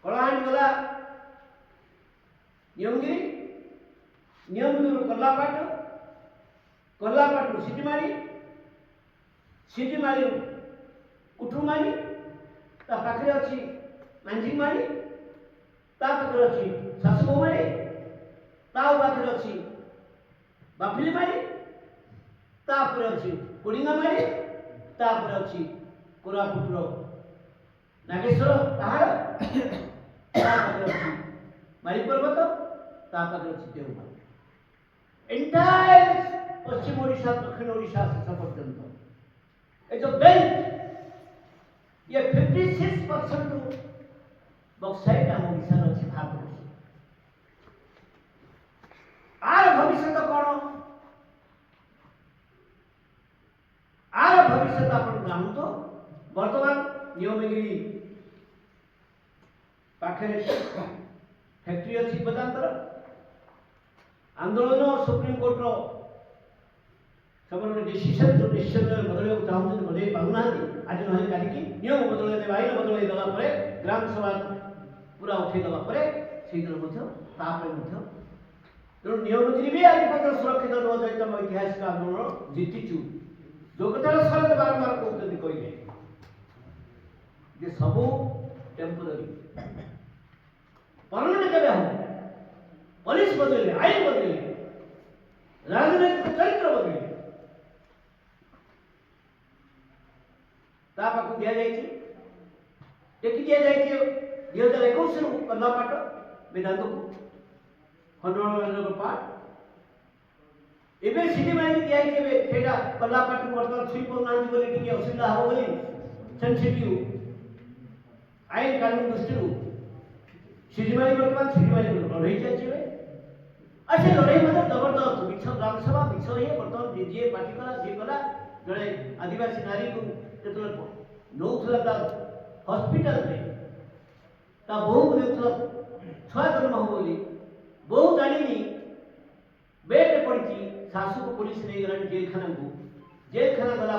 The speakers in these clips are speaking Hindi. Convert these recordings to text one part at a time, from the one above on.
कलाहांडी गला नियमगिरी नियमगिरी कल्लापाट सिटीमारी कुठुमारी ता पाखरे अच्छी मांझीमारी ता पाखरे अच्छी सासुमारी ता पाखरे अच्छी बाफिलीमारी ता पर अच्छी कोडिंगामारी ता पर अच्छी कोरापुटर नागेश्वर पहाड़ ता पाखरे अच्छी मारी पर्वत ता पाखरे अच्छी देवमाली एंटायर पश्चिम ओडिशा दक्षिण ओडिशा से पर्यंत ये जो बेल्ट ये 56% बक्साइट आम ओडिशा अच्छी भारत आर भविष्य कौन आर भविष्य आप जानतु बर्तमान नियमगिरी पाखे फैक्ट्री अच्छी पदांतर आंदोलन सुप्रीम कोर्ट सब डिसीजन जो डिसीजन बदल चाहते बदल पाना आज ना कल नियम बदल आईन बदल देवापर ग्राम सभा पूरा उठे देवापर से तेणु नियमगिरी भी आज पर्यटन सुरक्षित नुह जैसे आम ऐतिहासिक आंदोलन जीतिचु जो कथा शरद बारंबार कहते कहले सबू टेम्पोरारी परमानेंट केवे हम पुलिस बदले आईन बदले राजनैतिक चरित्र बदले पाक दि जाए टेकी दि जाए 2021 कल्लापाट वेदांत को खंडन पाठ एवं सिटी माइक दिखाई कल्लापाट को बर्तमान छुई पाना बोली असुविधा हम बोली सेंसिटिव आईन कानून दृष्टि सिटी माइक बर्तमान सिटी माइक लड़े चलती अच्छे लड़े जबरदस्त मिछ ग्राम सभा मिछ ये बर्तमान जी पार्टी कला जी कला जड़े आदिवासी नारी को जो नौला हस्पिटाल बहु को छुआ जन्म हम बोली बहु जानी बेड पड़ी शाशु को पुलिस नहीं गला जेलखाना को जेलखाना गला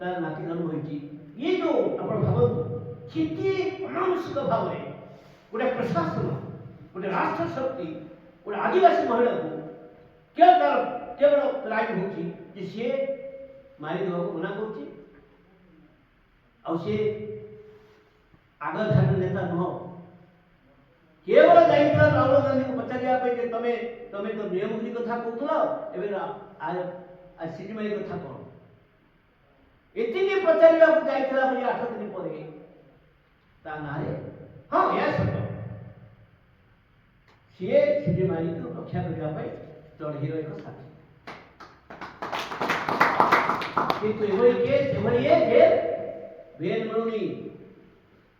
तार नाती जन्म होती ये जो आप भावती अनावश्यक भाव में गोटे प्रशासन गोटे राष्ट्र शक्ति गोटे आदिवासी महिला को केवल क्राइम हो सी मारी देवा मना कर आग धार नेता नुह केवल जाइए राहुल गांधी को पचारे तमें तमें तो नियमगिरी कथा कहूल आज सिटी माइक कथा कौन ये पचार जाइए 8 दिन पर ना हाँ यह सत सी सिटी माइक को रक्षा करने चढ़ईर एक साथी किंतु बेल मिलूनी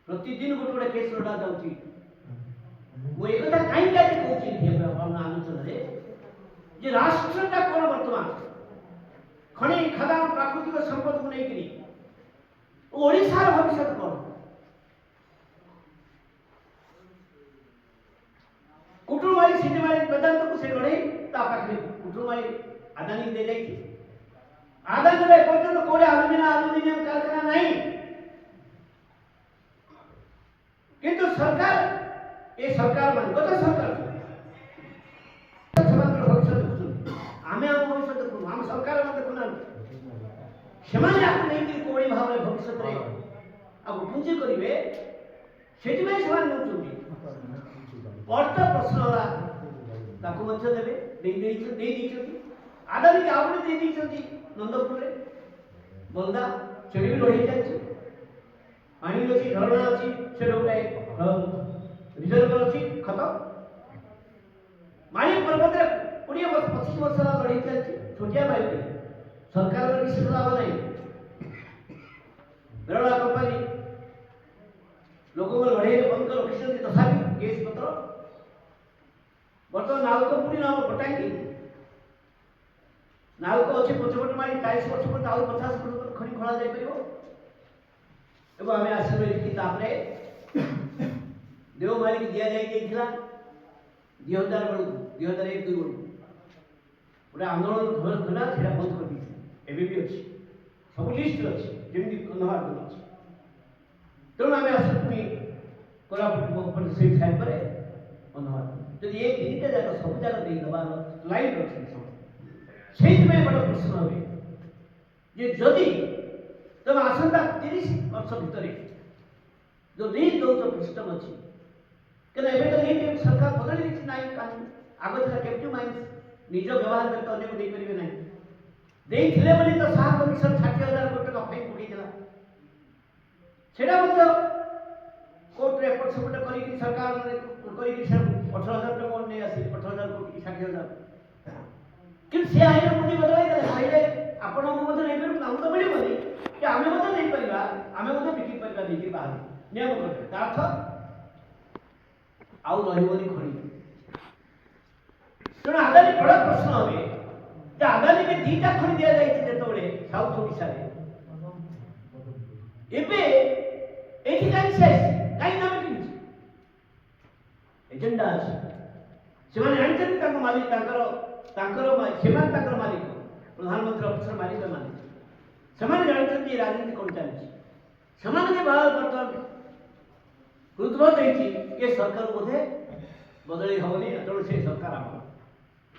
प्रतिदिन गोटे गोटे केस लड़ा जाऊँगी मुझे कहीं कहूँ आलोचना जे राष्ट्रटा कौन बर्तमान खनि खदान प्राकृतिक संपद को लेकर ओडिशार भविष्य कौन कुटुंबारी सिनेमारी वेदांत को से लड़े पाखे कुटुंबारी आदानी दे जाइए आदानी पर्यटन कौड़े आलुमिनियम कारखाना नहीं किंतु सरकार ये सरकार मान गत सरकार भविष्य देखुन आम भविष्य देखु आम सरकार देखुना से कौड़ी भाव भविष्य पुंजी करेंगे से अर्थ प्रश्न देवे आदानी की आउे नंदपुर बंदा से भी लड़े जाए पानी अच्छी झरणा अच्छी से गोटे रिजर्वर अच्छी खत्म माणी पर्वत 20-25 वर्ष लड़े चलती छोटिया माइक सरकार विशेष लाभ नहीं बेड़ा कंपानी लोक लड़े बंद कर रखी तथा केस पत्र बर्तमान नालकोपुरी नाम पटांगी नालको अच्छे पछपट मारी 40 वर्ष पर 50 वर्ष खनि खोला जाए आम आसलु देवमाली की दि जाए 2000 बेलू 2001-2 बेलू गोटे आंदोलन था से बंद कर दी भी अच्छी सब लिस्ट अच्छी जमी कन्धमाल अच्छी तेणु आम आस कोरापुट से साइड पर धन्यवाद जब ये तीनटा जाक सब जाक दे दबार लाइन रखी सब में बड़ प्रश्न हुए जे जदि तुम आसंता 30 वर्ष भितर जो लीज दौर सिस्टम अच्छी क्या तो ये सरकार बदली ना कानून आग था कैप्टिव माइंस निज व्यवहार करते अन्य को देपारे ना देते बोली तो साहा कमिशन 60,000 कोटी टका फाइन पकईला से कोर्ट एपट सेपट कर सरकार कर 18,000 टका नहीं आसी 18,000 कोटी 60,000 कि सी आईन मुझे बदल आईने आपण नहीं तो मिलबनी कि आम नहीं पार आम बिकी पार नहीं बाहर नियम कर अर्थ आउ रही खड़ी तेणु आदानी बड़ प्रश्न हे आदानी के दीटा खड़ी दि जाते साउथ ओडिशा कहीं नाम कि एजेंडा अच्छे से मालिक मालिक प्रधानमंत्री ऑफिसर मालिक मालिक जानते राजनीति कौन चलती बर्तमान हृदय देखिए ये सरकार बोधे बदली हेनी तेणु से सरकार आम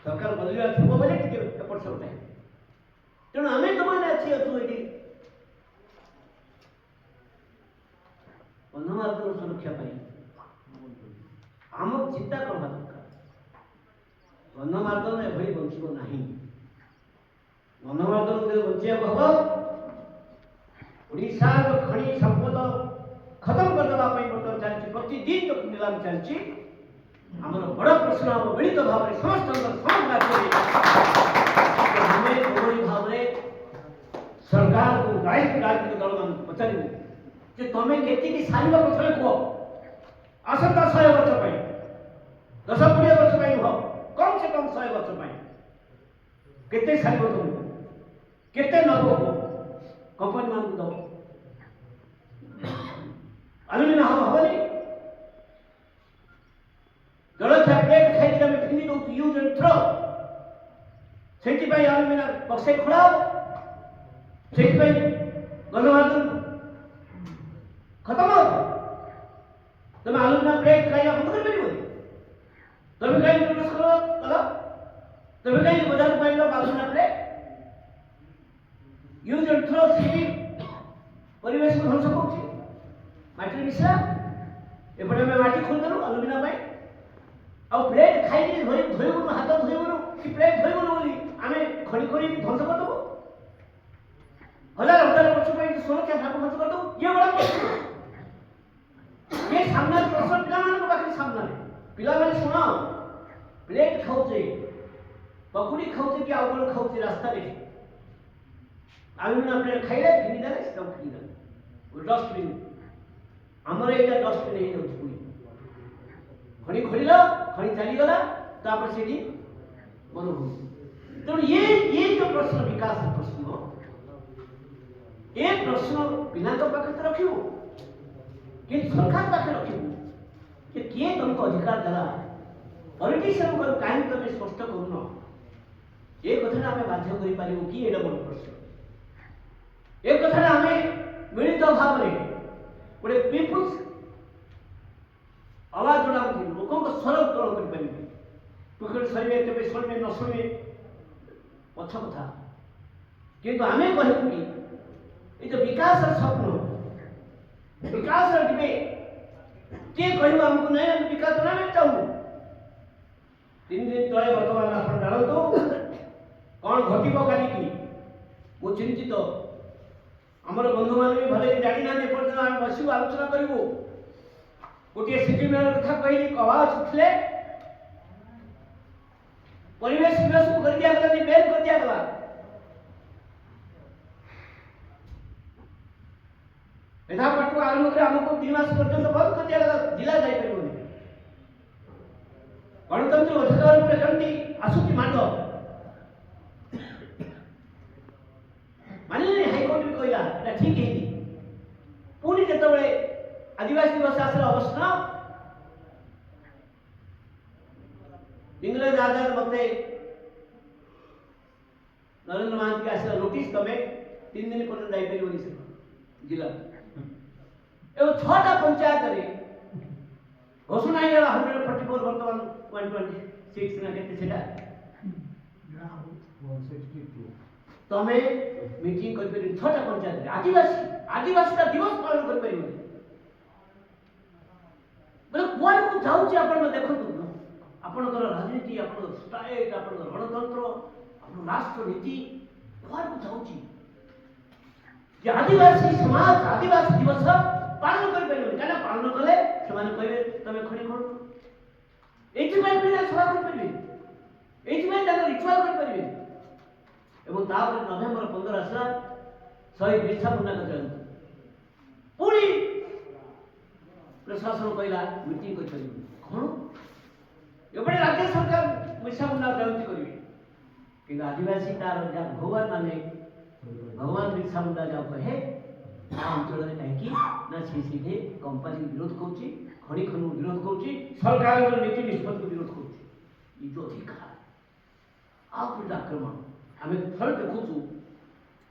सरकार बदलवा थी बोले एपट सब तेणु आम तुम अच्छी अच्छु ये गणमाध्यम सुरक्षा आम चिंता करवा दरकार गणमाध्यम एभली बंचब ना गणमाध्यम बचा हम ओडिशा खनि संपद खत्म करदेवाई बर्तमान चलती प्रतिदिन जो नीलाम चलती आम बड़ प्रश्न हम मिलित भाव में समस्त भाव में सरकार को राजनीतिक दल मान पचारू जे तुम के सारे प्रथम कह आसंता 100 वर्ष 10-20 वर्ष नुह कम से कम 100 वर्ष केते सारे तुम केते नब कंपनी मान को दब अलुमिना हम हेनी जलखिया प्लेट खाई आम फिंगी दौ यूज एंड थ्रो से अलुमिना बक्से खोलाओ से गणमाध्यम खत्म हो तुम अलुमिना प्लेट खाई बंद कर तुम कहीं प्रोड्यूस कल तुम कहीं बाजार पाइल alumina plate use and throw से परिवेश को ध्वंस कर माटी मिश्रा एपटे आम माटी खोलदेलु अलुमिना आ प्लेट खाई धोबुन हाथ धोबुन कि प्लेट धोबुन बोली आम खड़ी खड़ी ध्वंस करदेबू 1000 वर्ष सुरक्षा ठाकुर ध्वंस करदेबू ये बड़ा प्रश्न ये सामने प्रश्न पाखे सामने पिला मैंने शुण प्लेट खाऊे पकुड़ी खाऊे कि आउ कौन खाऊे रास्ता अलुमिना प्लेट खाइले फिंगीदे फिंगीदे डस्टबिन आमर यहाँ डस्टबिन हो खड़ी खोल खड़ी चलीगला से मरुभूमि तेणु ये जो प्रश्न विकास प्रश्न ये प्रश्न पिला पाखे तो रखू कि सरकार पाखे रखू कि किए तुमको अधिकार देला पॉलिटिशियन को कहीं तुम स्पष्ट करूँ ये कथा आम बाध्य कर कि ये बड़ प्रश्न ये कथा आम मिलित भाव में गोटे पीपुल्स आवाज जोड़ा लोकों स्वर उत्तोलन कर शुणे तेज शुणे न शुणे पछ कथा किंतु आम कहूँ कि ये जो विकास स्वप्न विकास किए कह आमको नहीं आम विकास ना चाहूँ 3 दिन तले बर्तमान आप जानतु कौन घटब कल की मु चिंतित आमर बंधु मान भी भले जानी ना पर्यटन आम बसू आलोचना करूँ गोटे सिटी मेयर कथा कहली कवाज उठले परिवेश दिवस को कर दिया गला बेन कर दिया गला मेधा पटु आरंभ कर आमको 3 मास पर्यंत बंद कर दिया गला जिला जाई परिबोनी गणतंत्र अधिकार पर कमती आसुची मांड मानिले हाईकोर्ट भी कहला एटा ठीक है पुणी जेतबेले आदिवासी दिवस आसला अवश्य इंग्रज आजाद मत नरेंद्र महांती आसला नोटिस तमें 3 दिन पर्यटन जापर जिला एवं 6टा पंचायत घोषणा ହେଇଗଲା 144 ବର୍ତ୍ତମାନ 126 ନା କେତେ ସେଟା ତମେ ମିଟିଂ କରିପାରିବ 6ଟା ପଞ୍ଚାୟତରେ ଆଦିବାସୀଟା ଦିବସ ପାଳନ କରିପାରିବ ବୋଲେ କୁଆଡ଼କୁ ଯାଉଛି ଆପଣ ଦେଖନ୍ତୁ ଆପଣଙ୍କର ରାଜନୀତି ଆପଣଙ୍କର ଷ୍ଟାଇଲ ଆପଣଙ୍କର ଗଣତନ୍ତ୍ର ଆପଣଙ୍କ ରାଷ୍ଟ୍ରନୀତି କୁଆଡ଼କୁ ଯାଉଛି ଯେ ଆଦିବାସୀ ସମାଜ ଆଦିବାସୀ ଦିବସ ପାଳନ କରିପାରିବନି କାହିଁକିନା ପାଳନ କଲେ ସେମାନେ କହିବେ ତମେ ଖଣି ଖୋଳୁଛ ଏଇଥିପାଇଁ ପିଲା ସଭା କରିପାରିବେ ଏଇଥିପାଇଁ ତାଙ୍କର ରିଚୁଆଲ କରିପାରିବେ ଏବଂ ତାପରେ ନଭେମ୍ବର 15 ଆସିଲା ଶହୀଦ ବିର୍ସା ମୁଣ୍ଡାଙ୍କ ଜୟନ୍ତୀ ପୁଣି ପ୍ରଶାସନ କହିଲା ମିଟିଂ କରିପାରିବେ କ'ଣ ଏପଟେ ରାଜ୍ୟ ସରକାର ବିର୍ସା ମୁଣ୍ଡା ଜୟନ୍ତୀ କରିବେ କିନ୍ତୁ ଆଦିବାସୀ ତାର ଯାହା ଭଗବାନ ମାନେ ଭଗବାନ ବିର୍ସା ମୁଣ୍ଡା ଯାହା କହେ ତା ଅଞ୍ଚଳରେ କାହିଁକି ନା ସେଇଠି କମ୍ପାନୀ ବିରୋଧ କରୁଛି ଖଣି ଖନନକୁ ବିରୋଧ କରୁଛି ସରକାରଙ୍କର ନୀତି ନିଷ୍ପତ୍ତିକୁ ବିରୋଧ କରୁଛି ନିଜ ଅଧିକାର ଆଉ ଗୋଟେ ଆକ୍ରମଣ ଆମେ ଥରେ ଦେଖୁଛୁ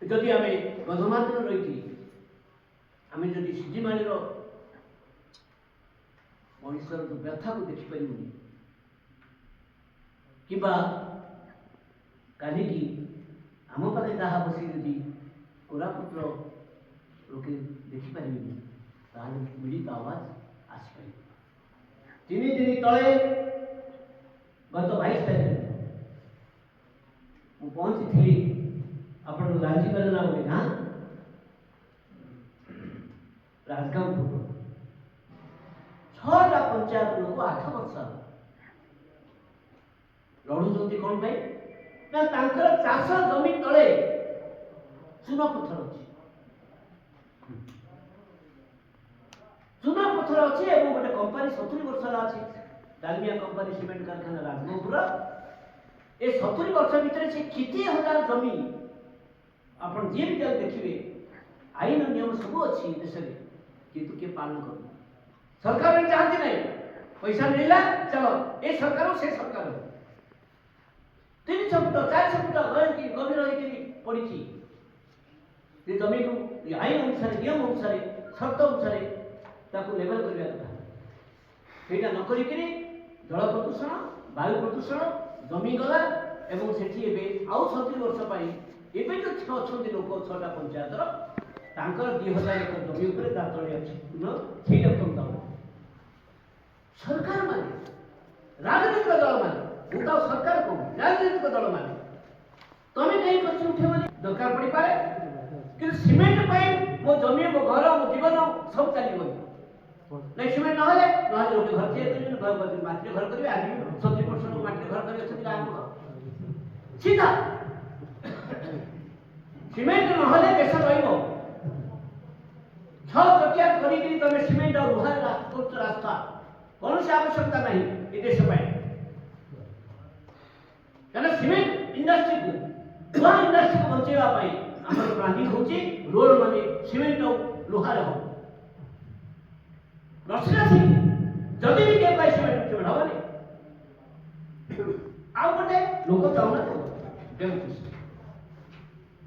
ଯଦି ଆମେ ଗଣମାଧ୍ୟମ ରହିକି ଆମେ ଯଦି ସିଜିମାଳିର ମଣିଷର ବ୍ୟଥାକୁ ଦେଖିପାରିବୁନି କିମ୍ବା କାଲିକି ଆମ ପାଖେ ଯାହା ବସି ଯଦି କୋରାପୁଟର ଲୋକେ ଦେଖିପାରିବେନି ତାହେଲେ ମିଳିତ ଆବାଜ ଆସିପାରିବ 3 ଦିନ ତଳେ ଗତ 22 ତାରିଖ ମୁଁ ପହଞ୍ଚିଥିଲି ଆପଣଙ୍କ ରାଞ୍ଚିପାଲନା ଗୋଟେ ଗାଁ ରାଜଗାଁପୁର 6ଟା ପଞ୍ଚାୟତ ଲୋକ 8 ବର୍ଷ ଲଢୁଛନ୍ତି କ'ଣ ପାଇଁ ନା ତାଙ୍କର ଚାଷ ଜମି ତଳେ ଚୂନ ପଥର ଅଛି ଏବଂ ଗୋଟେ କମ୍ପାନୀ 70 ବର୍ଷ ହେଲା ଅଛି ଡାଲମିଆ କମ୍ପାନୀ ସିମେଣ୍ଟ କାରଖାନା ରାଜଗାଁପୁର ଏ 70 ବର୍ଷ ଭିତରେ ସେ କେତେ ହଜାର ଜମି ଆପଣ ଯିଏ ବି ଦେଖିବେ ଆଇନ ନିୟମ ସବୁ ଅଛି ଦେଶରେ କିନ୍ତୁ କିଏ ପାଳନ କରୁନି ସରକାର ଚାହାନ୍ତି ନାହିଁ ପଇସା ମିଳିଲା ଚାଲ ଏ ସରକାର ସେ ସରକାର 300 ଫୁଟ 400 ଫୁଟ ଗଭୀର ହେଇକି ପଡ଼ିଛି ଏ ଜମିକୁ ଆଇନ ଅନୁସାରେ ନିୟମ ଅନୁସାରେ ସର୍ତ୍ତ ଅନୁସାରେ ତାକୁ ଲେବେଲ କରିବା କଥା ସେଇଟା ନ କରିକିରି ଜଳ ପ୍ରଦୂଷଣ ବାୟୁ ପ୍ରଦୂଷଣ ଜମି ଗଲା ଏବଂ ସେଠି ଏବେ ଆଉ 70 ବର୍ଷ ପାଇଁ ଏବେ ତ ଅଛନ୍ତି ଲୋକ 6ଟା ପଞ୍ଚାୟତର ତାଙ୍କର 2000 ଏକର ଜମି ଉପରେ ତା ତଳେ ଅଛି ସେଇଟା କମ ସରକାର ମାନେ ରାଜନୈତିକ ଦଳ ମାନେ ମୁଁ ତ ସରକାର କହୁନି ରାଜନୈତିକ ଦଳ ମାନେ ତମେ କାହିଁ ଖର୍ଚ୍ଚ ଉଠେଇବନି ଦରକାର ପଡ଼ିପାରେ କିନ୍ତୁ ସିମେଣ୍ଟ ପାଇଁ ମୋ ଜମି ମୋ ଘର ମୋ ଜୀବନ ସବୁ ଚାଲିବନି ନାଇଁ ସିମେଣ୍ଟ ନହେଲେ ଲୋକେ ଘର ତିଆରି କରିବେ ମାଟିରେ ଘର କରିବେ ଆଜି 70% ମାଟିରେ ଘର କରି ଅଛନ୍ତି ଗାଁ ଲୋକ ସିଧା ସିମେଣ୍ଟ ନହେଲେ ଦେଶ ରହିବ 6 ଚକିଆ କରିକି ତମେ ସିମେଣ୍ଟ ଆଉ ଲୁହା କରୁଛ ରାସ୍ତା କୌଣସି ଆବଶ୍ୟକତା ନାହିଁ ଏ ଦେଶ ପାଇଁ କାରଣ ସିମେଣ୍ଟ ଇଣ୍ଡଷ୍ଟ୍ରିକୁ ଲୁହା ଇଣ୍ଡଷ୍ଟ୍ରିକୁ ବଞ୍ଚେଇବା ପାଇଁ ଆମର ପ୍ଲାନିଂ ହେଉଛି ରୋଡ ମାନେ ସିମେଣ୍ଟ ଆଉ ଲୁହାରେ ହବ ରସିଲା ସେଇଠି ଯଦି ବି କିଏ ପାଇ ସିମେଣ୍ଟ ହବନି ଆଉ ଗୋଟେ ଲୋକ ଚାହୁଁନାହାନ୍ତି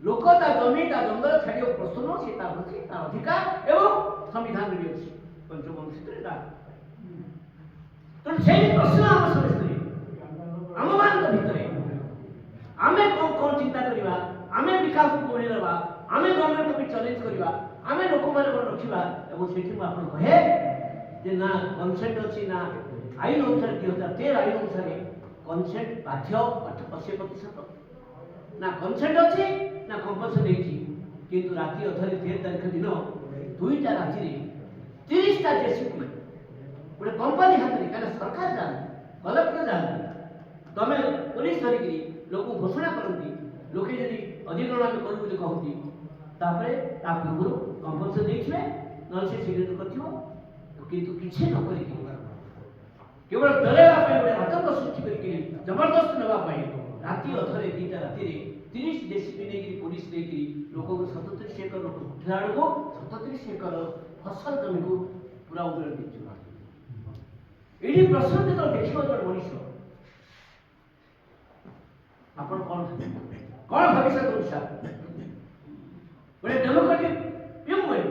ଲୋକ ତା ଜମି ତା ଜଙ୍ଗଲ ଛାଡ଼ିବାକୁ ପ୍ରସ୍ତୁତ ସେ ତା ଅଛି ତା ଅଧିକାର ଏବଂ ସମ୍ବିଧାନରେ ବି ଅଛି ପଞ୍ଚମନୁଷ୍ଠରେ ତେଣୁ ସେଇ ପ୍ରଶ୍ନ ଆମ ସମସ୍ତେ ଆମମାନଙ୍କ ଭିତରେ ଆମେ କ'ଣ ଚିନ୍ତା କରିବା ଆମେ ବିକାଶକୁ ବଢ଼େଇ ଦେବା ଆମେ ଗଭର୍ଣ୍ଣମେଣ୍ଟକୁ ବି ଚ୍ୟାଲେଞ୍ଜ କରିବା ଆମେ ଲୋକମାନଙ୍କୁ ରଖିବା ଏବଂ ସେଠି ମୁଁ ଆପଣ କହେ ଯେ ନା କନସେଣ୍ଟ ଅଛି ନା ଆଇନ ଅନୁସାରେ 2013 ଆଇନ ଅନୁସାରେ କନସେଣ୍ଟ ବାଧ୍ୟ 80% ନା କନସେଣ୍ଟ ଅଛି ନା କମ୍ପଲସରି ହେଇଛି କିନ୍ତୁ ରାତି ଅଧରେ 13 ତାରିଖ ଦିନ 2ଟା ରାତିରେ 30ଟା ଜେସିପି ଗୋଟେ କମ୍ପାନୀ ହାତରେ କାରଣ ସରକାର ଯାଆନ୍ତି କଲେକ୍ଟର ଯାଆନ୍ତି ତମେ ପୋଲିସ ଧରିକିରି ଲୋକ ଘୋଷଣା କରନ୍ତି ଲୋକେ ଯଦି ଅଧିକରଣ ଆମେ କରିବୁ ବୋଲି କହନ୍ତି ତାପରେ ତା ପୂର୍ବରୁ କମ୍ପଲସରି ଦେଇଥିବେ ନହେଲେ ସେ ସିଗ୍ନେଚର କରିଥିବ କିନ୍ତୁ କିଛି ନ କରିକି କେବଳ ଡରାଇବା ପାଇଁ ଗୋଟେ ଆତଙ୍କ ସୃଷ୍ଟି କରିକି ଜବରଦସ୍ତ ନେବା ପାଇଁ ରାତି ଅଧରେ 2ଟା ରାତିରେ 30 ଜେସିପି ନେଇକିରି ପୋଲିସ ନେଇକିରି ଲୋକଙ୍କୁ 37 ଏକର ଲୋକ ଉଠିଲା ବେଳକୁ 37 ଏକର ଫସଲ ଜମିକୁ ପୁରା ଉଜଳ ଦେଇଛୁ ଏଇଠି ପ୍ରଶ୍ନ ଯେତେବେଳେ ଦେଖିବ ଜଣେ ମଣିଷ ଆପଣ କ'ଣ ଭବିଷ୍ୟତ ଓଡ଼ିଶା ଗୋଟେ ଡେମୋକ୍ରାଟିକ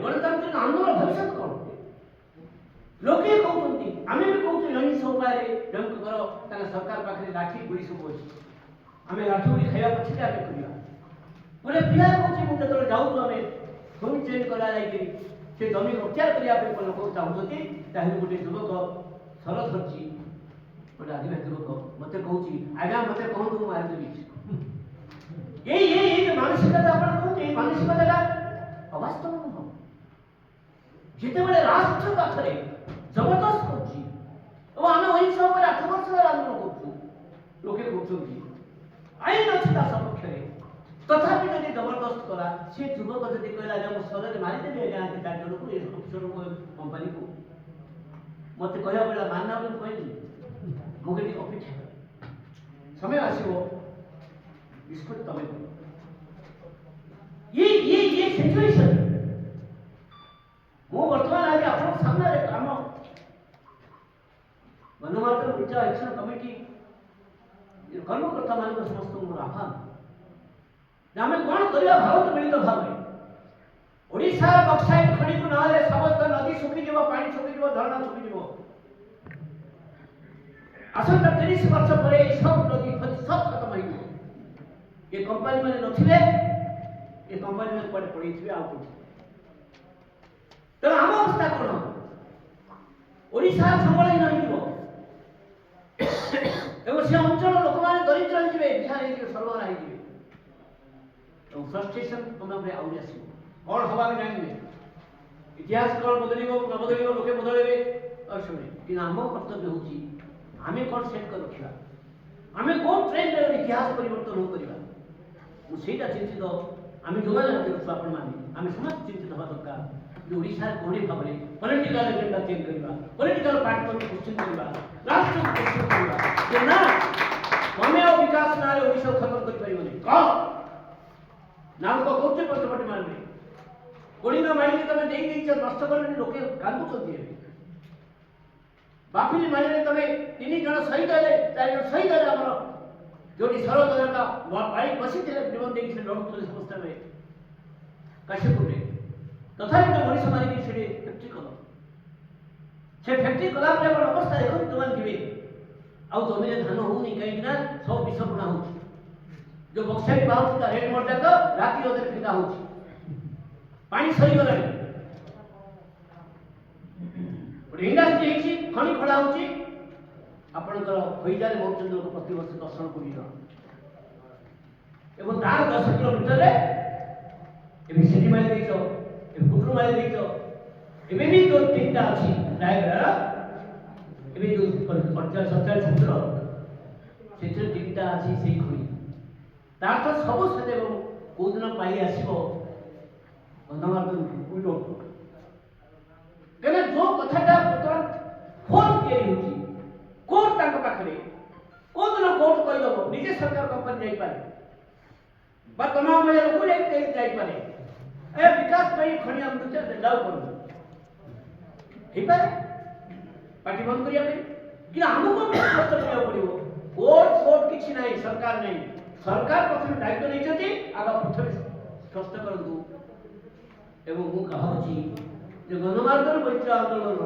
ଗଣତାନ୍ତ୍ରିକ ଆନ୍ଦୋଳନ ଭବିଷ୍ୟତ କ'ଣ ଲୋକେ କହୁଛନ୍ତି ଆମେ ବି କହୁଛୁ ଅହିଂସ ଉପାୟରେ ଜଣଙ୍କର ତାଙ୍କ ସରକାର ପାଖରେ ଲାଠି ଗୁଳି ସବୁ ଅଛି। ଆମେ ଲାଠି ଗୁଳି ଖାଇବା ପଛରେ ଆମେ କରିବା। ଗୋଟେ ପିଲା କହୁଛି ମୁଁ ଯେତେବେଳେ ଯାଉଛୁ ଆମେ ପୁଣି ଚେଞ୍ଜ କରାଯାଇକରି ସେ ଜମି ଅକ୍ତିଆର କରିବା ପାଇଁ ଲୋକ ଚାହୁଁଛନ୍ତି। ତାହେଲେ ଗୋଟେ ଯୁବକ ସର ଧରିଛି, ଗୋଟେ ଆଦିବାସୀ ଯୁବକ ମତେ କହୁଛି ଆଜ୍ଞା ମତେ କହନ୍ତୁ ମୁଁ ମାରିଦେବି। ଏଇ ମାନସିକତା ଆପଣ କହୁଛନ୍ତି, ଏଇ ମାନସିକତାଟା ଅବାସ୍ତବ ନୁହଁ। ଯେତେବେଳେ ରାଷ୍ଟ୍ର ପାଖରେ ଜବରଦସ୍ତ କରୁଛି ଏବଂ ଆମେ ଅହିଂସା ଉପରେ 8 ବର୍ଷ ଆନ୍ଦୋଳନ କରୁଛୁ, ଲୋକେ କହୁଛନ୍ତି ଆଇନ ଅଛି ତା ସପକ୍ଷରେ, ତଥାପି ଯଦି ଜବରଦସ୍ତ କଲା ସେ ଯୁବକ ଯଦି କହିଲା ଆଜ୍ଞା ମୁଁ ସରରେ ମାରିଦେବି ଆଜ୍ଞା 4 ଜଣକୁ ଏ ଅଫିସରକୁ କମ୍ପାନୀକୁ, ମତେ କହିବା ବେଳେ ମାନନା ବୋଲି କହିଲି ମୁଁ ଟିକେ ଅପେକ୍ଷା ସମୟ ଆସିବ ନିଷ୍ପତ୍ତି ତମେ କର। ये सिचुएशन ମୁଁ ବର୍ତ୍ତମାନ ଆଜି ଆପଣଙ୍କ ସାମ୍ନାରେ ଆମ ଗଣମାଧ୍ୟମ ଉଚ୍ଚ ଆକ୍ସନ କମିଟି କର୍ମକର୍ତ୍ତାମାନଙ୍କ ସମସ୍ତଙ୍କୁ ମୋର ଆହ୍ୱାନ ଯେ ଆମେ କ'ଣ କରିବା ଭାରତ ମିଳିତ ଭାବରେ। ଓଡ଼ିଶାର ବକ୍ସାଇଟ୍ ଖଣିକୁ ନହେଲେ ସମସ୍ତ ନଦୀ ଶୁଖିଯିବ, ପାଣି ଶୁଖିଯିବ, ଝରଣା ଶୁଖିଯିବ। ଆସନ୍ତା 30 ବର୍ଷ ପରେ এই সব নদী সব খতম ହେଇଯିବ। ଏ କମ୍ପାନୀ ମାନେ ନଥିଲେ, ଏ କମ୍ପାନୀ ମାନେ କୁଆଡ଼େ ପଳେଇଥିବେ ଆଉ କୋଉଠି। ତେଣୁ ଆମ ଅବସ୍ଥା କ'ଣ ହେବ? ଓଡ଼ିଶା ସମ୍ବଳହୀନ ହେଇଯିବ ଏବଂ ସେ ଅଞ୍ଚଳ ଲୋକମାନେ ଦରିଦ୍ର ହେଇଯିବେ, ବିହାର ହେଇଯିବେ, ସର୍ବହାରା ହେଇଯିବେ ଏବଂ ଫ୍ରଷ୍ଟ୍ରେସନ ତମେ ଆହୁରି ଆସିବ। କ'ଣ ହବ ଆମେ ଜାଣିବେ, ଇତିହାସ କ'ଣ ବଦଳିବ ନ ବଦଳିବ, ଲୋକେ ବଦଳିବେ ଶୁଣେ। କିନ୍ତୁ ଆମ କର୍ତ୍ତବ୍ୟ ହେଉଛି ଆମେ କ'ଣ ସେଟ୍ କରି ରଖିବା, ଆମେ କେଉଁ ଟ୍ରେଣ୍ଡରେ ଇତିହାସ ପରିବର୍ତ୍ତନ କରିବା। ମୁଁ ସେଇଟା ଚିନ୍ତିତ, ଆମେ ଯୋଗାଯୋଗ କରୁଛୁ ଆପଣମାନେ, ଆମେ ସମସ୍ତେ ଚିନ୍ତିତ ହେବା ଦରକାର ଯେ ଓଡ଼ିଶାରେ କୋଉଠି ଭାବରେ ପଲିଟିକାଲ ଏଜେଣ୍ଡା ଚେଞ୍ଜ କରିବା, ପଲିଟିକାଲ ପାର୍ଟିକୁ କୋଶ୍ଚିନ୍ କରିବା, ରାଷ୍ଟ୍ରକୁ କୋଶ୍ଚିନ୍ କରିବା ଯେ ନା ତମେ ଆଉ ବିକାଶ ନାଁରେ ଓଡ଼ିଶାକୁ ଖତମ କରିପାରିବନି। କହ ନାମକ କହୁଛେ ପଛପଟେ ମାରିବେ କୋଡ଼ିଙ୍ଗ ମାରିକି ତମେ ଦେଇଛ ନଷ୍ଟ କରିବେନି, ଲୋକେ କାନ୍ଦୁଛନ୍ତି ଏବେ। ବାଫିଲି ମାରିଲେ ତମେ 3 ଜଣ ଶହୀଦ ହେଲେ, 4 ଜଣ ଶହୀଦ ହେଲେ। ଆମର ଯୋଉଠି ସରଜନତା ପାଣି ବସିଥିଲେ ଜୀବନ ଦେଇକି ସେ ଲଢ଼ୁଥିଲେ ସମସ୍ତେ କାଶୀପୁରରେ, ତଥାପି ତ ମଣିଷ ମାରିକି ସେଠି ଫ୍ୟାକ୍ଟ୍ରି କଲ। ସେ ଫ୍ୟାକ୍ଟ୍ରି କଲାପରେ କ'ଣ ଅବସ୍ଥା ଦେଖନ୍ତୁ ତୁମେ ଯିବେ। ଆଉ ଜମିରେ ଧାନ ହଉନି କାହିଁକି ନା ସବୁ ବିଷ ବୁଣା ହଉଛି। ଯୋଉ ବକ୍ସାଇଟ୍ ବାହାରୁଛି ତା ରେଟ୍ ମଡାକ ରାତି ଅଧରେ ଫିକା ହଉଛି, ପାଣି ସରିଗଲାଣି। ଗୋଟେ ଇଣ୍ଡଷ୍ଟ୍ରି ହେଇଛି, ଖଣି ଖୋଳା ହଉଛି, ଆପଣଙ୍କର ହଇଜାରେ ମରୁଛନ୍ତି ଲୋକ ପ୍ରତିବର୍ଷ 10 କୋଟି ଟଙ୍କା ଏବଂ ତାର 10 କିଲୋମିଟରରେ ଏବେ ସିଟି ମାରି ଦେଇଛ, ଏବେ କୁଟରୁ ମାରି ଦେଇଛ। ଏବେ ବି ଯୋଉ 3ଟା ଅଛି ରାୟଗଡ଼ାର, ଏବେ ଯୋଉ 47 ସୂତ୍ର ସେଥିରେ 3ଟା ଅଛି ସେଇ ଖଣି। ତାର ତ ସବୁ ସାଥେ ଏବଂ କୋଉଦିନ ପାଇ ଆସିବ କାହିଁକିନା ଯୋଉ କଥାଟା ବର୍ତ୍ତମାନ ଫୋର୍ସ ତିଆରି ହେଉଛି, କୋର୍ଟ ତାଙ୍କ ପାଖରେ କୋଉଦିନ କୋର୍ଟ କହିଦେବ ନିଜେ ସରକାର କମ୍ପାନୀ ଯାଇପାରେ ବା ତମାମ ଭଳିଆ ଲୋକ ଯାଇପାରେ, ଏ ବିକାଶ ପାଇଁ ଖଣି ଆମକୁ ଲାଗୁ କରନ୍ତୁ ହେଇପାରେ ପାର୍ଟି ବନ୍ଦ କରିବା ପାଇଁ। କିନ୍ତୁ ଆମକୁ କଷ୍ଟ କରିବାକୁ ପଡ଼ିବ। କୋର୍ଟ କିଛି ନାହିଁ, ସରକାର ନାହିଁ। ସରକାର ପ୍ରଥମେ ଦାୟିତ୍ୱ ନେଇଛନ୍ତି, ଆଗ ପ୍ରଥମେ ସ୍ପଷ୍ଟ କରନ୍ତୁ। ଏବଂ ମୁଁ ଭାବୁଛି ଯେ ଗଣମାଧ୍ୟମ ବୈଚ୍ୟ ଆନ୍ଦୋଳନର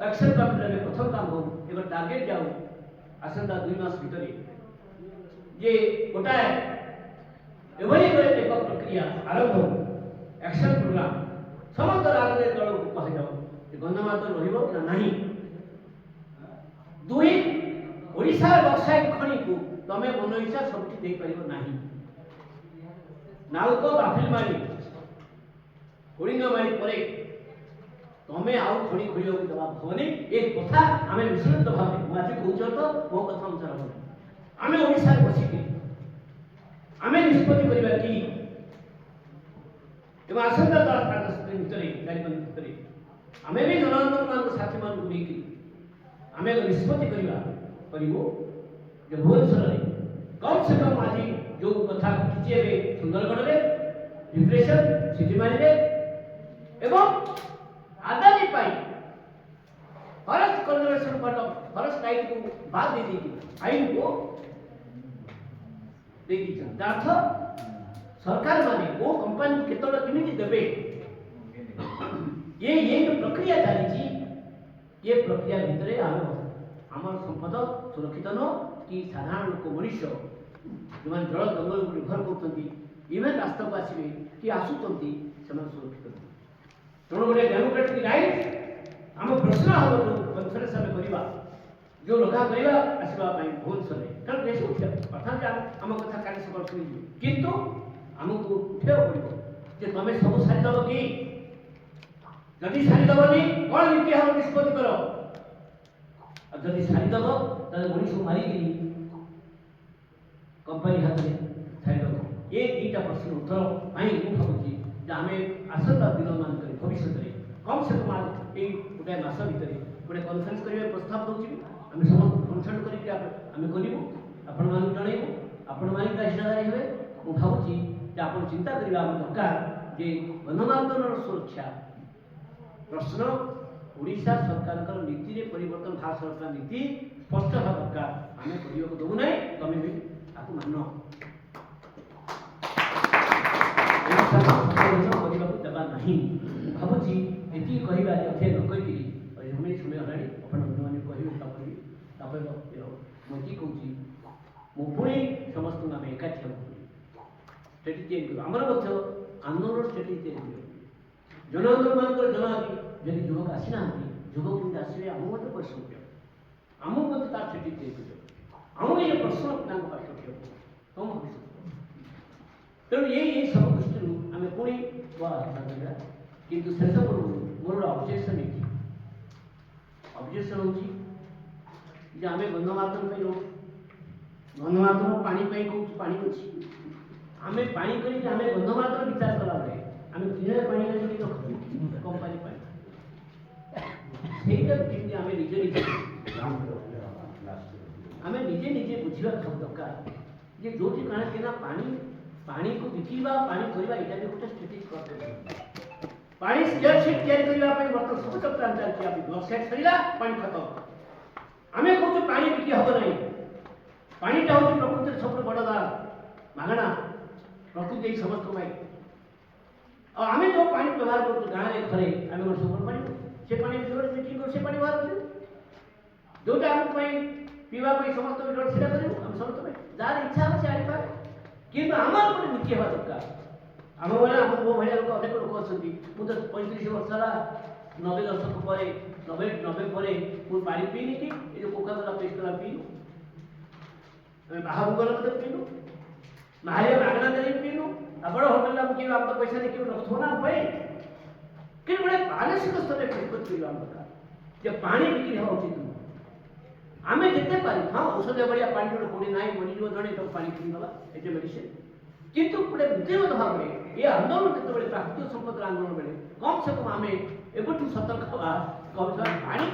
ଆକ୍ସନ କମିଟିରେ ପ୍ରଥମ କାମ ହଉ, ଏକ ଟାର୍ଗେଟ ଯାଉ ଆସନ୍ତା 2 ମାସ ଭିତରେ ଯେ ଗୋଟାଏ ଏଭଳି ଏକ ପ୍ରକ୍ରିୟା ଆରମ୍ଭ, ଆକ୍ସନ ପ୍ରୋଗ୍ରାମ ସମସ୍ତ ରାଜନୈତିକ ଦଳକୁ କୁହାଯାଉ ଯେ ଗଣମାଧ୍ୟମ ରହିବ ନା ନାହିଁ। 2 ଓଡ଼ିଶାର ବକ୍ସାଇଟ୍ ଖଣିକୁ ତମେ ମନ ଇଚ୍ଛା ସବୁଠି ଦେଇପାରିବ ନାହିଁ। ନାଲକୋ ବାଫିଲ ମାରି କୋଡ଼ିଙ୍ଗ ମାରି ପରେ ତମେ ଆଉ ଖଣି ଖୋଳିବାକୁ ଦେବା ହବନି। ଏ କଥା ଆମେ ବିଶ୍ୱସ୍ତ ଭାବେ ମୁଁ ଆଜି କହୁଛ ତ ମୋ କଥା ଅନୁସାର ହବ। ଆମେ ଓଡ଼ିଶାରେ ବସିକି ଆମେ ନିଷ୍ପତ୍ତି କରିବା କି ଏବଂ ଆସନ୍ତା 10 ଦିନ ଭିତରେ 4 ଦିନ ଭିତରେ ଆମେ ବି ଜନଆନ୍ଦୋଳନମାନଙ୍କ ସାଥୀମାନଙ୍କୁ ନେଇକି ଆମେ ଏକ ନିଷ୍ପତ୍ତି କରିବୁ ଯେ ଭୁବନେଶ୍ୱରରେ କମ୍ ସେ କମ୍ ଆଜି ଯେଉଁ କଥା ଘଟୁଛି ଏବେ ସୁନ୍ଦରଗଡ଼ରେ, ଡିପ୍ରେସନ, ସିଜିମାରିରେ ଏବଂ ଆଦାନୀ ପାଇଁ ଫରେଷ୍ଟ କନଜରଭେସନ ଫରେଷ୍ଟ ରାଇଟକୁ ବାଦ ଦେଇଦେଇକି ଆଇନକୁ ଦେଇଦେଇଛନ୍ତି। ତା ଅର୍ଥ ସରକାର ମାନେ କୋଉ କମ୍ପାନୀ କେତେବେଳେ କେମିତି ଦେବେ, ଏ ଯୋଉ ପ୍ରକ୍ରିୟା ଚାଲିଛି, ଏ ପ୍ରକ୍ରିୟା ଭିତରେ आमर संपद सुरक्षित न कि साधारण लोक मनुष्य जो जल जंगल निर्भर कर रास्ता को आसवे कि आसुंच सुरक्षित तेणु गोटे डेमोक्रेटिक राइट आम प्रश्न हम जो कन्फरेन्स आम करवा जो लोका करवा आसवाई भुवनेश्वर कारण देश कथा आम कथा काली सकाल शुणी किंतु आमको उठा पड़ो जे तुम सब सारीदेव कि जदि सारीदेवनी कौन नीति हम निष्पत्ति कर जदि सारीदेव तेज मनीष को मारिकी कंपनी हाथ में सारीदेव ये दुईटा प्रश्न उत्तर भावी आम आसंता दिन मान भविष्य में कम से कम ये गोटे मास भितर गोटे कन्फरेन्स कर प्रस्ताव दूसरी आम समस्त कनसल्ट करें आपण मान जनइबू आपण मान हिस्सादारी हे मुझे भावुची आप चिंता करवा दरकार जे गणमाध्यम सुरक्षा प्रश्न ओडिशा सरकार नीति रे परिवर्तन भारत सरकार नीति स्पष्ट हवा दरकार आम करने देवु ना तुम भी आपको मान देवा नहीं भावुची ये कहवा अधे न कहीकि समय है मैंने कहे मुझे कौची मु पुणी समस्त आम एकाठी स्ट्रेटी चेंज कर आमर आंदोलन स्ट्रेटी चेंज कर जन आंदोलन मान जन जब युवक आसीना युवक केमी आसवे आम परिश्रम कर आमको तार स्ट्रेटी चेंज कर आम ये प्रश्न पास रख कम भविष्य तेणु ये सब दृष्टि आम पुणी किंतु शेष पूर्व मोर ऑब्जेक्शन है ऑब्जेक्शन हो आम गणमाध्यम गणमाध्यम पानी कौन पानी अच्छी आम पानी करें गणमाध्यम विचार कला बेले आम दिन पानी रखु कंपानी से आम निजे आम निजे निजे बुझा दरकार जे जो कहीं पानी पानी को बिकवा पानी करवा यहाँ भी गोटे स्ट्रेटेजी पानी स्केयरशिप तैयारी बर्तमान सब चक्रांत चलती ब्लॉकसेट सरीला पानी खत्म आम कौन पानी बिकी हम ना पानीटा हूँ प्रकृति सब बड़ दान मागणा प्रकृति समस्त आम जो पानी व्यवहार कर गाँव में घरे आम सब पानी से पानी मीटिंग कर से पानी व्यवहार कर जोटा आम पीवाई समस्त सीधा कर समस्त जार इच्छा अच्छे आनीपारे कि आमर गोटे नीति हवा दरकार आम भाई मो भाई लोक अनेक लोक अच्छा मुझे 35 वर्ष है 90 दशक पर 90 पर मुझे पानी पीनी कि ये कोकाकोला पेस्टला पीनु बाहर गला पीनु मारिया मागणा दे पीनु आप होटेल कि आप पैसा देखिए रखो ना भाई कि गोटे मानसिक स्तर में पीवा दरकार जे पानी बिक्री हवा उचित नुह आम जिते पारि हाँ औषध भाया पानी जो कोड़ी ना मरीज जड़े तो पानी पीनवा ये मेडिसिन किंतु गोटे नीतिगत भाव में ये आंदोलन जो प्राकृतिक संपद आंदोलन बेले कम से कम आम एवं सतर्क हवा पानी